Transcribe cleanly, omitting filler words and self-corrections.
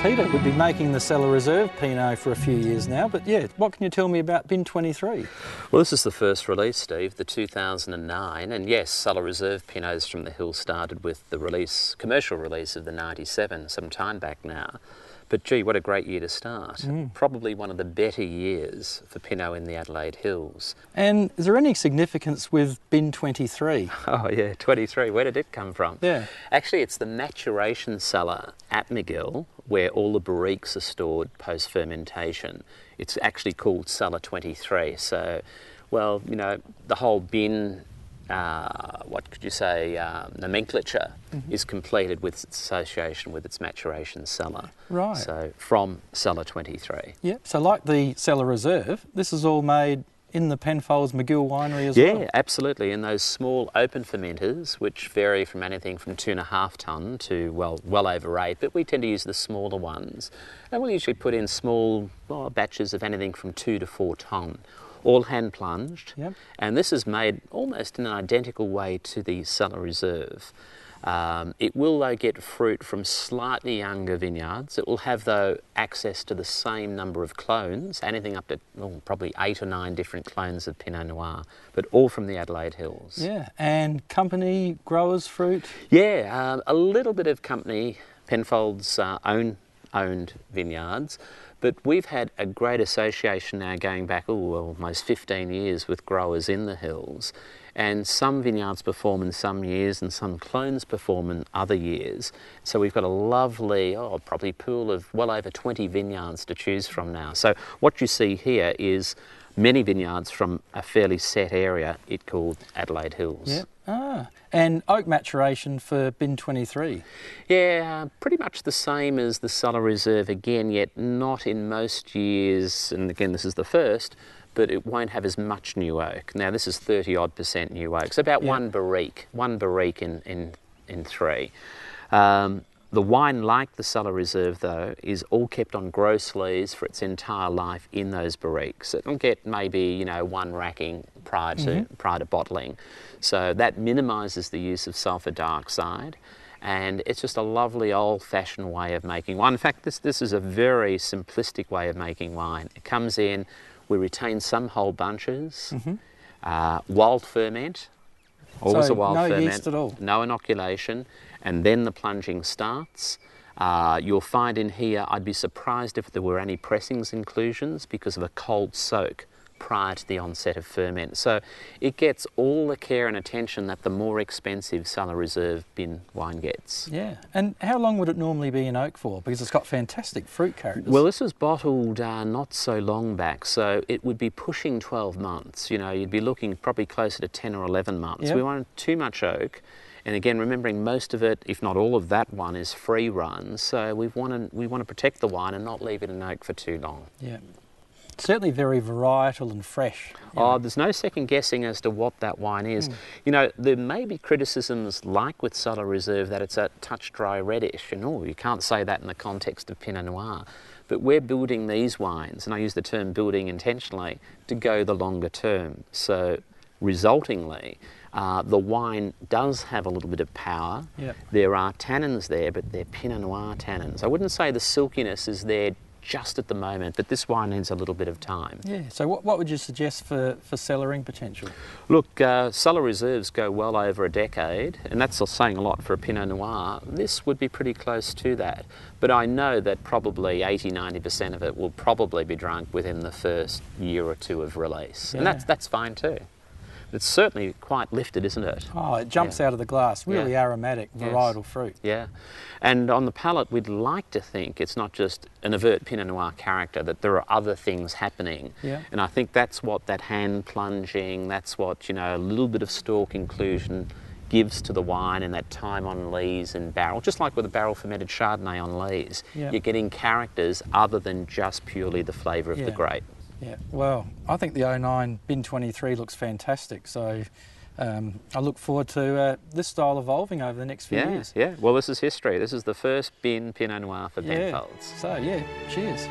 Peter, we've been making the Cellar Reserve Pinot for a few years now, but yeah, what can you tell me about Bin 23? Well, this is the first release, Steve, the 2009, and yes, Cellar Reserve Pinots from the Hill started with the commercial release of the 97, some time back now. But gee, what a great year to start. Probably one of the better years for Pinot in the Adelaide Hills. And is there any significance with Bin 23? Oh yeah, 23, where did it come from? Yeah. Actually, it's the maturation cellar at McGill where all the barriques are stored post-fermentation. It's actually called Cellar 23. So, well, you know, the whole bin, what could you say, nomenclature is completed with its association with its maturation cellar. Right. So, from Cellar 23. Yeah, so like the Cellar Reserve, this is all made in the Penfolds McGill winery as well? Yeah, absolutely. In those small open fermenters, which vary from anything from 2.5 tonne to, well over 8, but we tend to use the smaller ones. And we'll usually put in small batches of anything from 2 to 4 tonne, all hand plunged. Yep. And this is made almost in an identical way to the Cellar Reserve. It will, though, get fruit from slightly younger vineyards. It will have, though, access to the same number of clones, anything up to probably 8 or 9 different clones of Pinot Noir, but all from the Adelaide Hills. Yeah, and company, growers, fruit? Yeah, a little bit of company, Penfolds owned vineyards, but we've had a great association now going back almost 15 years with growers in the hills. And some vineyards perform in some years and some clones perform in other years. So we've got a lovely, probably pool of well over 20 vineyards to choose from now. So what you see here is many vineyards from a fairly set area, it called Adelaide Hills. Yep. And oak maturation for Bin 23? Yeah, pretty much the same as the Cellar Reserve again, yet not in most years, and again this is the first, but it won't have as much new oak. Now this is 30-odd% new oak, so about one barrique in 3. The wine, like the Cellar Reserve though, is all kept on gross sleeves for its entire life in those barriques. It'll get maybe, one racking prior to bottling. So that minimises the use of sulphur dioxide, and it's just a lovely old-fashioned way of making wine. In fact, this is a very simplistic way of making wine. It comes in, we retain some whole bunches, wild ferment, always a wild ferment. No yeast at all? No inoculation, and then the plunging starts. You'll find in here, I'd be surprised if there were any pressings inclusions because of a cold soak prior to the onset of ferment. So it gets all the care and attention that the more expensive Cellar Reserve bin wine gets. Yeah, and how long would it normally be in oak for? Because it's got fantastic fruit characters. Well, this was bottled not so long back, so it would be pushing 12 months. You'd be looking probably closer to 10 or 11 months. Yep. We wanted too much oak. And again, remembering most of it, if not all of that one, is free run. So we want to protect the wine and not leave it in oak for too long. Yeah. Certainly very varietal and fresh. There's no second guessing as to what that wine is. There may be criticisms like with Cellar Reserve that it's a touch dry reddish, and you can't say that in the context of Pinot Noir. But we're building these wines, and I use the term building intentionally, to go the longer term. So resultingly, the wine does have a little bit of power. Yep. There are tannins there, but they're Pinot Noir tannins. I wouldn't say the silkiness is there just at the moment, but this wine needs a little bit of time. Yeah, so what would you suggest for cellaring potential? Look, Cellar Reserves go well over a decade, and that's saying a lot for a Pinot Noir. This would be pretty close to that. But I know that probably 80–90% of it will probably be drunk within the first year or two of release. Yeah. And that's fine too. It's certainly quite lifted, isn't it? Oh, it jumps out of the glass. Really aromatic, varietal fruit. Yeah. And on the palate, we'd like to think it's not just an overt Pinot Noir character, that there are other things happening. Yeah. And I think that's what that hand plunging, that's what, a little bit of stalk inclusion gives to the wine, and that time on lees and barrel. Just like with a barrel fermented Chardonnay on lees, you're getting characters other than just purely the flavour of the grape. Yeah, well, I think the 09 Bin 23 looks fantastic, so I look forward to this style evolving over the next few years. Yeah, well, this is history. This is the first bin Pinot Noir for Penfolds. So, cheers.